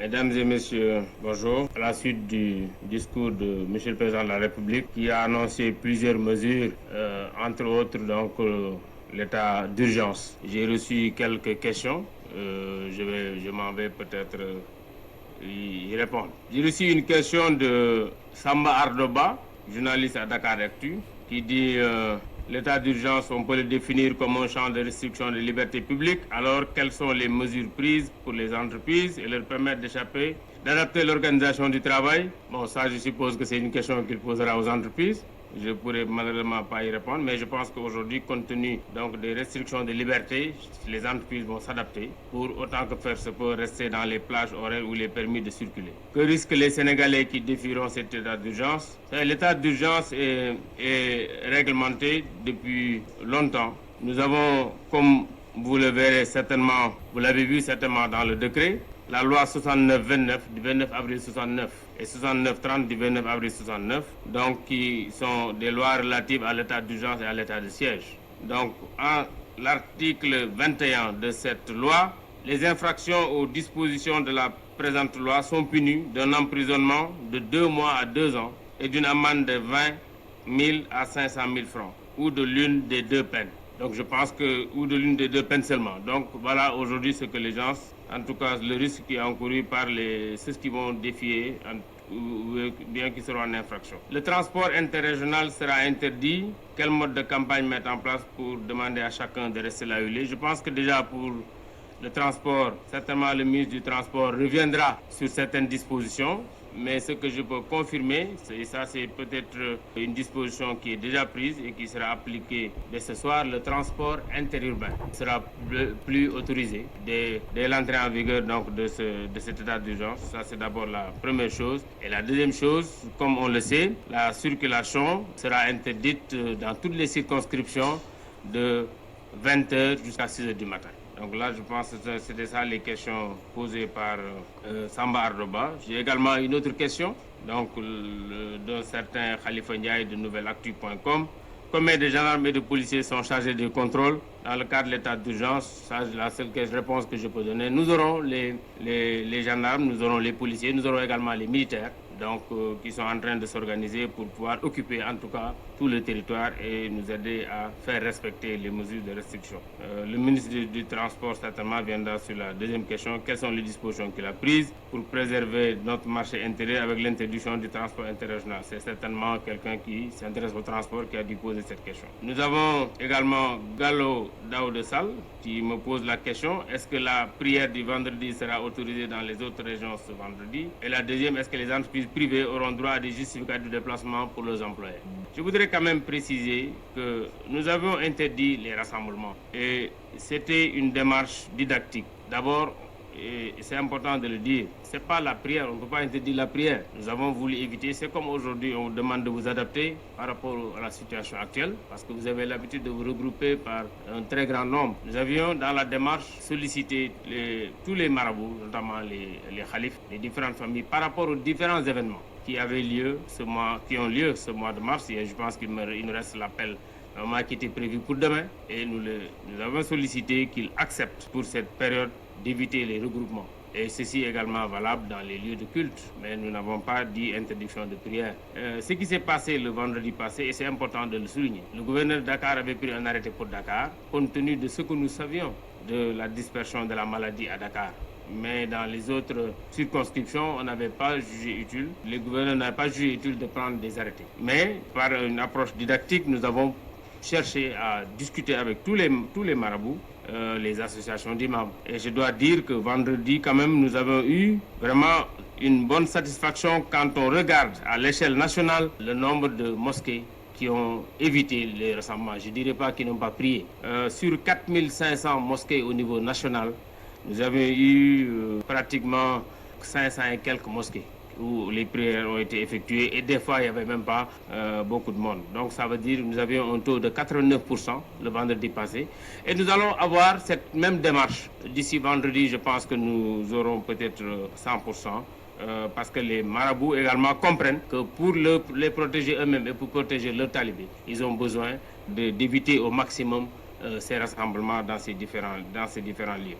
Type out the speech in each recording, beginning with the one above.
Mesdames et messieurs, bonjour. À la suite du discours de M. le Président de la République qui a annoncé plusieurs mesures, entre autres l'état d'urgence. J'ai reçu quelques questions. Je m'en vais peut-être y répondre. J'ai reçu une question de Samba Ardoba, journaliste à Dakar Actu, qui dit l'état d'urgence, on peut le définir comme un champ de restriction des libertés publiques. Alors, quelles sont les mesures prises pour les entreprises et leur permettre d'adapter l'organisation du travail? Bon, ça, je suppose que c'est une question qu'il posera aux entreprises. Je ne pourrais malheureusement pas y répondre, mais je pense qu'aujourd'hui, compte tenu donc, des restrictions de liberté, les entreprises vont s'adapter pour autant que faire se peut rester dans les plages horaires ou les permis de circuler. Que risquent les Sénégalais qui défieront cet état d'urgence? L'état d'urgence est réglementé depuis longtemps. Nous avons, comme vous le verrez certainement, vous l'avez vu certainement dans le décret, la loi 69-29 du 29 avril 69 et 69-30 du 29 avril 69, donc qui sont des lois relatives à l'état d'urgence et à l'état de siège. Donc, en l'article 21 de cette loi, les infractions aux dispositions de la présente loi sont punies d'un emprisonnement de 2 mois à 2 ans et d'une amende de 20 000 à 500 000 francs, ou de l'une des deux peines. Donc je pense que, ou de l'une des deux peines seulement. Donc voilà aujourd'hui ce que les gens, en tout cas le risque qui est encouru par ceux qui vont défier, ou bien qui seront en infraction. Le transport interrégional sera interdit. Quel mode de campagne mettre en place pour demander à chacun de rester là où il est? Je pense que déjà pour le transport, certainement le ministre du Transport reviendra sur certaines dispositions. Mais ce que je peux confirmer, et ça c'est peut-être une disposition qui est déjà prise et qui sera appliquée dès ce soir, le transport interurbain sera plus autorisé dès l'entrée en vigueur donc, de cet état d'urgence. Ça c'est d'abord la première chose. Et la deuxième chose, comme on le sait, la circulation sera interdite dans toutes les circonscriptions de 20h jusqu'à 6h du matin. Donc là, je pense que c'était ça les questions posées par Samba Ardoba. J'ai également une autre question, donc d'un certain Khalifa Ndiaye de nouvelactu.com. Combien de gendarmes et de policiers sont chargés de contrôle dans le cadre de l'état d'urgence? Ça, c'est la seule réponse que je peux donner. Nous aurons les gendarmes, nous aurons les policiers, nous aurons également les militaires. Donc, qui sont en train de s'organiser pour pouvoir occuper en tout cas tout le territoire et nous aider à faire respecter les mesures de restriction. Le ministre du Transport certainement viendra sur la deuxième question. Quelles sont les dispositions qu'il a prises pour préserver notre marché intérieur avec l'introduction du transport interrégional? C'est certainement quelqu'un qui s'intéresse au transport qui a dû poser cette question. Nous avons également Gallo Daoudessal qui me pose la question, est-ce que la prière du vendredi sera autorisée dans les autres régions ce vendredi? Et la deuxième, est-ce que les entreprises privées auront droit à des justificats de déplacement pour leurs employés? Je voudrais quand même préciser que nous avons interdit les rassemblements et c'était une démarche didactique. D'abord, et c'est important de le dire, ce n'est pas la prière, on ne peut pas interdire la prière. Nous avons voulu éviter, c'est comme aujourd'hui on vous demande de vous adapter par rapport à la situation actuelle, parce que vous avez l'habitude de vous regrouper par un très grand nombre. Nous avions dans la démarche sollicité tous les marabouts, notamment les khalifs, les différentes familles, par rapport aux différents événements qui avaient lieu qui ont lieu ce mois de mars, et je pense qu'il nous reste l'appel qui était prévu pour demain, et nous avons sollicité qu'ils acceptent pour cette période d'éviter les regroupements. Et ceci est également valable dans les lieux de culte, mais nous n'avons pas dit interdiction de prière. Ce qui s'est passé le vendredi passé, et c'est important de le souligner, le gouverneur de Dakar avait pris un arrêté pour Dakar, compte tenu de ce que nous savions de la dispersion de la maladie à Dakar. Mais dans les autres circonscriptions, on n'avait pas jugé utile, le gouverneur n'a pas jugé utile de prendre des arrêtés. Mais par une approche didactique, nous avons cherché à discuter avec tous les marabouts, les associations d'imams. Et je dois dire que vendredi, quand même, nous avons eu vraiment une bonne satisfaction quand on regarde à l'échelle nationale le nombre de mosquées qui ont évité les rassemblements. Je ne dirais pas qu'ils n'ont pas prié. Sur 4500 mosquées au niveau national, nous avons eu pratiquement 500 et quelques mosquées où les prières ont été effectuées et des fois il n'y avait même pas beaucoup de monde. Donc ça veut dire que nous avions un taux de 89% le vendredi passé et nous allons avoir cette même démarche. D'ici vendredi, je pense que nous aurons peut-être 100%. Parce que les marabouts également comprennent que pour les protéger eux-mêmes et pour protéger leurs talibés, ils ont besoin d'éviter au maximum ces rassemblements dans ces différents lieux.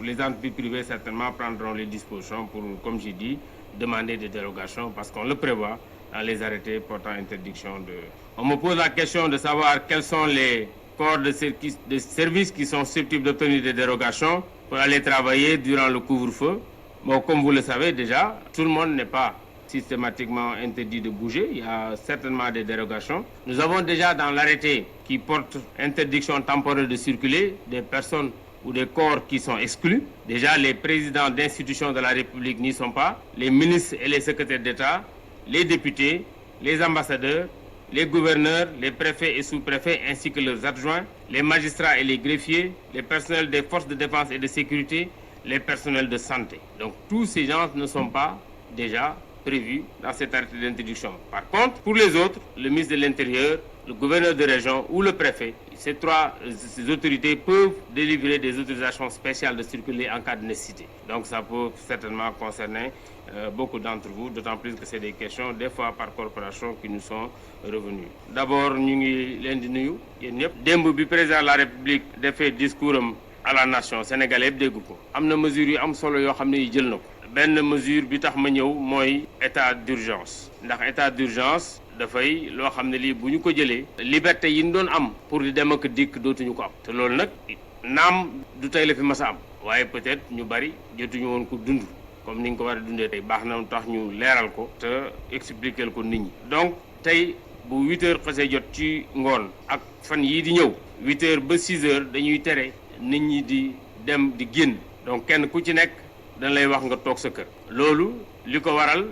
Les entreprises privées certainement prendront les dispositions pour, comme j'ai dit, demander des dérogations parce qu'on le prévoit dans les arrêtés portant interdiction de... On me pose la question de savoir quels sont les corps de service qui sont susceptibles d'obtenir des dérogations pour aller travailler durant le couvre-feu. Bon, comme vous le savez déjà, tout le monde n'est pas systématiquement interdit de bouger. Il y a certainement des dérogations. Nous avons déjà dans l'arrêté qui porte interdiction temporaire de circuler des personnes ou des corps qui sont exclus. Déjà, les présidents d'institutions de la République n'y sont pas. Les ministres et les secrétaires d'État, les députés, les ambassadeurs, les gouverneurs, les préfets et sous-préfets ainsi que leurs adjoints, les magistrats et les greffiers, les personnels des forces de défense et de sécurité, les personnels de santé. Donc tous ces gens ne sont pas déjà prévus dans cet arrêté d'introduction. Par contre, pour les autres, le ministre de l'Intérieur, le gouverneur de région ou le préfet, ces autorités peuvent délivrer des autorisations spéciales de circuler en cas de nécessité. Donc ça peut certainement concerner beaucoup d'entre vous, d'autant plus que c'est des questions, des fois par corporation, qui nous sont revenues. D'abord, ñu ngi leen di nuyu yéen ñëpp. Démb bi président de la République defee discours am à la nation sénégalaise yëpp dégg ko. Am na mesures yu am solo yoo xam ne yi jël na ko. Benn mesure bi tax ma ñëw mooy état d'urgence. Ndax état d'urgence dafay loo xam ne lii bu ñu ko jëlee liberté yi ñu doon am pour di dem ak dikk dootuñu ko am. Te loolu nag naam du tey la fi mas a am. waaye peut-être ñu bari jotuñu woon ko dund. Comme ni nga ko war a dundee tey baax na tax ñu leeral ko te expliquer ko nit ñi. Donc tey bu 8 heures xasee jot ci ngoon ak fan yii di ñëw 8 heures ba 6 heures dañuy tere nit ñi di dem di génn. Donc kenn ku ci nekk dañ lay wax nga toog sa kër. Loolu li ko waral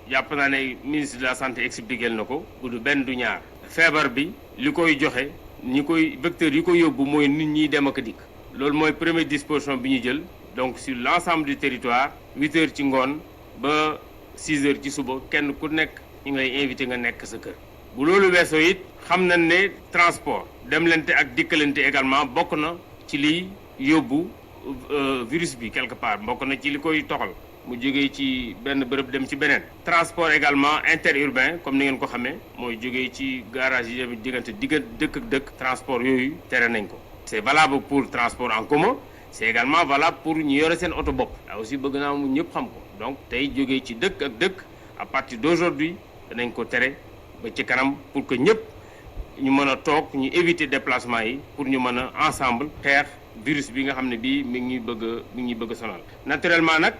jàpp naa ne ministre de la santé expliquer na ko du benn du ñaar. Feebar bi li koy joxe ñi koy vecteur yi ko yóbbu mooy nit ñi dem ak dikk. Loolu mooy première disposition bi ñu jël. Donc sur l'ensemble du territoire 8 heures ci ngoon ba 6 heures ci suba kenn ku nekk ñu ngi lay invité nga nekk sa kër. Bu loolu weesoo it xam nañ ne transport demlante ak dikkalante également bokk na ci liy yóbbu virus bi quelque part bokk na ci li koy toxal mu jógee ci benn bërëb dem ci beneen. Transport également interurbain comme ni ngeen ko xamee mooy jógee ci garage yi diggante dëkk ak dëkk. Transport yooyu tere nañ ko. C'est valable pour transport en commun. C'est également valable pour ñu yore seen oto bopp. Là aussi bëgg naa mu ñëpp xam ko. Donc tey jógee ci dëkk ak dëkk à partir d'aujourd'hui danañ ko tere ba ci kanam pour que ñëpp ñu mën a toog ñu éviter déplacement yi pour ñu mën a ensemble xeex virus bi nga xam ne bii mi ngi ñuy bëgg a sonal. Naturellement nag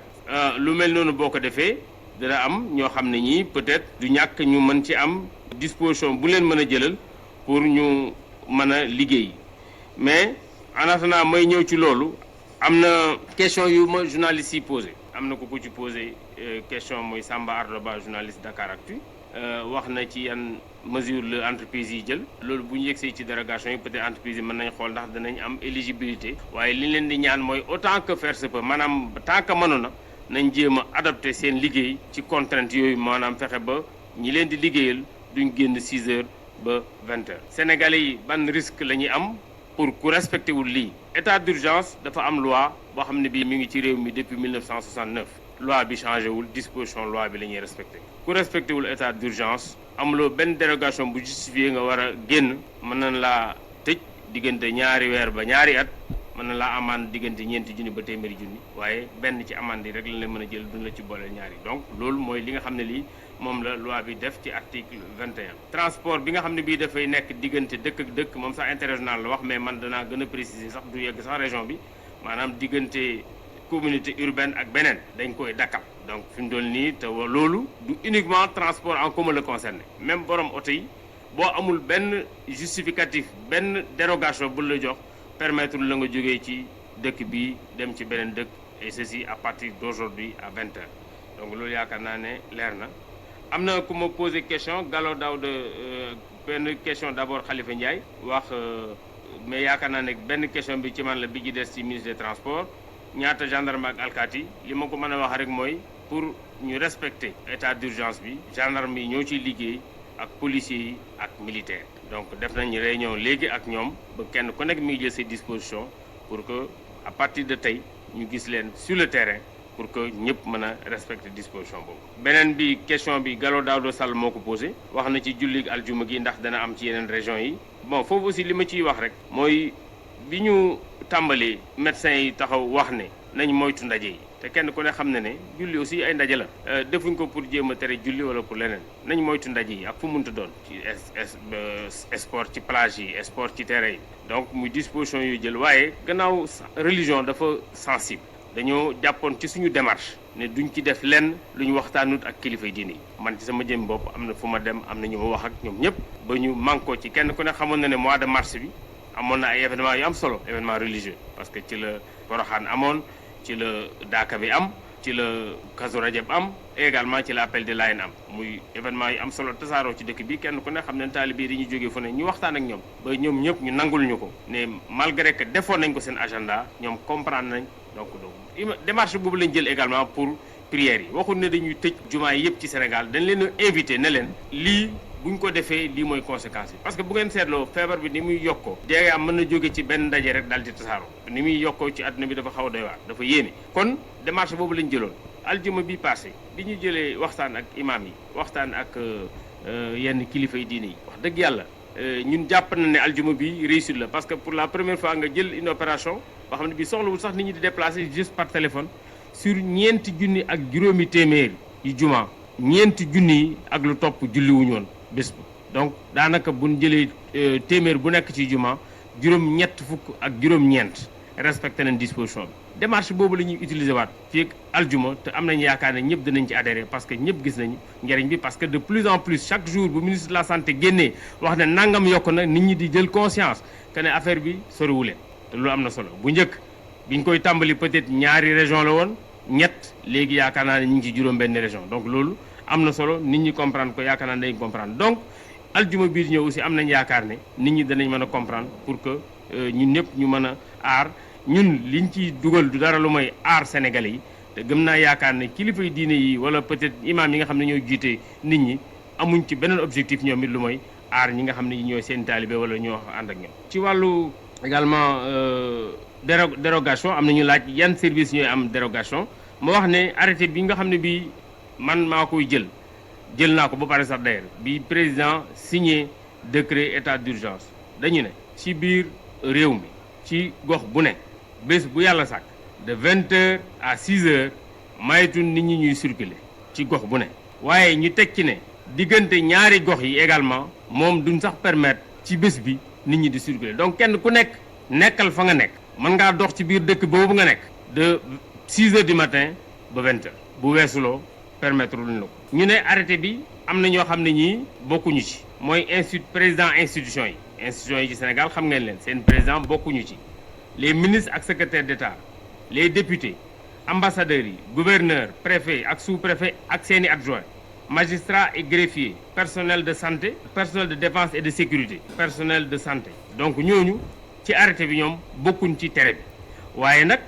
lu mel noonu boo ko defee dana am ñoo xam ne ñii peut-être du ñàkk ñu mën ci am disposition bu leen mën a jëlal pour ñu mën a liggéey mais en attendant may ñëw ci loolu am na question yu ma journaliste yi posé am na ko ci posé question mooy Samba Ardoba journaliste Dakaractu wax na ci yan mesure la entreprise yi jël loolu bu ñu yegsee ci dérogation yi peut-être entreprise yi mën nañ xool ndax danañ am éligibilité waaye li leen di ñaan mooy autant que faire se peut maanaam tant que mënoon na nañ jéem a adapté seen liggéey ci contrainte yooyu maanaam fexe ba ñi leen di liggéeyal duñ génn 6 heures ba 20 heures. Sénégalais yi ban risque la ñuy am pour ku respecté wul lii état d'urgence dafa am loi boo xam ne bii mi ngi ci réew mi depuis 1969 loi bi changé wul disposition loi bi la ñuy respecté ku respecté wul état d'urgence amuloo benn dérogation bu justifié nga war a génn mën nañ laa tëj diggante ñaari weer ba ñaari at mën na laa amande diggante ñeenti junni ba téeméeri junni waaye benn ci amande yi rek lañ la mën a jël duñ la ci boole ñaari donc loolu mooy li nga xam ne lii moom la loi bi def ci article 21. Transport bi nga xam ne bii dafay nekk diggante dëkk ak dëkk moom sax interrégional la wax mais man danaa gën a préciser sax du yegg sax région bi maanaam diggante communauté urbaine ak beneen dañ koy dakkal donc fi mu toll nii te loolu du uniquement transport en commun la concerné même borom oto yi boo amul benn justificatif benn dérogation bu la jox permettre la nga jógee ci dëkk bi dem ci beneen dëkk et ceci à partir d'aujourd'hui à 20 heures donc loolu yaakaar naa ne leer na. am na ku ma posé question Gallo Daouda benn question d'abord Khalifa Ndiaye wax mais yaakaar naa ne benn question bi ci man la bi ci des ci ministre des transports ñaata gendarme ak alkaati li ma ko mën a wax rek mooy pour ñu respecter état d'urgence bi gendarme yi ñoo ciy liggéey ak policiers yi ak militaires donc def nañ réunion léegi ak ñoom ba kenn ku nekk mi ngi jël ses dispositions pour que à partir de tey ñu gis leen sur le terrain pour que ñëpp mën a respecter disposition boobu. beneen bi question bi Gallo Daouda Sall moo ko posé wax na ci jullig aljuma gi ndax dana am ci yeneen régions yi bon foofu aussi li ma ciy wax rek mooy bi ñu tàmbali médecins yi taxaw wax ne nañ moytu ndaje yi te kenn ku ne xam ne julli aussi ay ndaje la defuñ ko pour jéem a tere julli wala pour leneen nañ moytu ndaje yi ak fu munta doon ci sport ci plage yi sport ci terrain yi donc muy disposition yu jël waaye gannaaw religion dafa sensible dañoo jàppoon ci suñu démarche ne duñ ci def lenn lu ñu waxtaanut ak kilifay diine yi man ci sama jëm bopp am na fu ma dem am na ñu ma wax ak ñoom ñëpp ba ñu mànkoo ci kenn ku ne xamoon na ne mois de mars bi amoon na ay événements yu am solo événement religieux parce que ci la Porokhane amoon ci la Daaka bi am ci la Kazu Rajab am et également ci la appel de Layène am muy événement yu am solo tasaaroo ci dëkk bi kenn ku ne xam ne taalibe yi dañuy jógee fu ne ñu waxtaan ak ñoom ba ñoom ñëpp ñu nangul ñu ko ne malgré que defoon nañ ko seen agenda ñoom comprendre nañ donc démarche boobu lañ jël également pour prières yi waxul ne dañuy tëj jumaa yi yëpp ci Sénégal dañ leen a invité ne leen lii buñ ko defee lii mooy conséquence yi parce que bu ngeen seetloo feebar bi ni muy yokkoo dee am mën na jóge ci benn ndaje rek daal di tasaaroo ni muy yokkoo ci àdduna bi dafa xaw a doy waar dafa yéeme kon démarche boobu lañ jëloon aljuma bi passé bi ñu jëlee waxtaan ak imam yi waxtaan ak yenn kilifa yi diine yi wax dëgg yàlla ñun jàpp na ne aljuma bi réussite la parce que pour la première fois nga jël une opération boo xam ne bii soxlawul sax nit ñi di déplacer juste par téléphone sur ñeenti junni ak juróomi téeméer yu juma ñeenti junni yi ak lu topp julliwuñu woon bés ba donc daanaka buñ jëlee téeméer bu nekk ci juma juróom-ñett fukk ak juróom-ñeent respecté nañ disposition bi démarche boobu la ñuy utiliser waat fii ak aljuma te am nañu yaakaar ne ñëpp dinañ ci adhéré parce que ñëpp gis nañu njëriñ bi parce que de plus en plus chaque jour bu ministre de la santé génnee wax ne nangam yokk na nit ñi di jël conscience que ne affaire bi soriwuleen te loolu am na solo bu njëkk biñ koy tàmbali peut-être ñaari région la woon ñett léegi yaakaar naa ne ñu ngi ci juróom-benn région donc loolu am na solo nit ñi comprendre ko yaakaar naa ne dañ comprendre donc aljuma bii di ñëw aussi am nañ yaakaar ne nit ñi danañ mën a comprendre pour que ñun ñëpp ñu mën a aar ñun liñ ciy dugal du dara lu mooy aar sénégalais yi te gëm naa yaakaar ne kilifa yi diine yi wala peut-être imam yi nga xam ne ñooy jiite nit ñi amuñ ci beneen objectif ñoom it lu mooy aar ñi nga xam ne ñooy seen taalibe wala ñoo ànd ak ñoom. ci wàllu également dérogation am na ñu laaj yan service ñooy am dérogation ma wax ne arrêté bi nga xam ne bii man maa koy jël naa ko ba pare sax d'ailleurs bi président signé décret état d'urgence dañu ne ci biir réew mi ci gox bu ne bés bu yàlla sàkk de 20h à 6h maytu nit ñi ñuy circuler ci gox bu ne waaye ñu teg ci ne diggante ñaari gox yi également moom duñ sax permettre ci bés bi nit ñi di circuler donc kenn ku nekk nekkal fa nga nekk mën ngaa dox ci biir dëkk boobu nga nekk de 6h du matin ba 20h bu weesuloo permettre luñ la ko ñu ne arrêté bi am na ñoo xam ne ñii bokkuñu ci mooy président institution yi ci Sénégal xam ngeen leen seen président bokkuñu ci les ministres ak secrétaires d'État les députés ambassadeurs yi gouverneurs préfets ak sous-préfets ak seeni adjoints magistrats et greffiers personnel de santé personnel de défense et de sécurité personnel de santé donc ñooñu ci arrêté bi ñoom bokkuñ ci tere bi waaye nag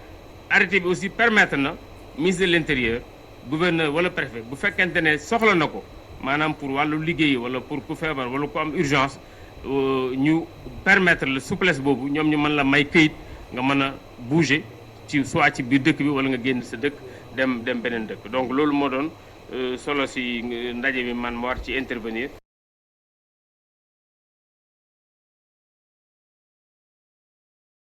arrêté bi aussi permettre na ministre de l'intérieur gouverneur wala préfet bu fekkente ne soxla na ko maanaam pour wàllu liggéey wala pour ku feebar wala ku am urgence ñu permettre la souplesse boobu ñoom ñu mën la may këyit nga mën a bouger ci soit ci biir dëkk bi wala nga génn sa dëkk dem beneen dëkk donc loolu moo doon solo si ndaje bi man ma war ci intervenir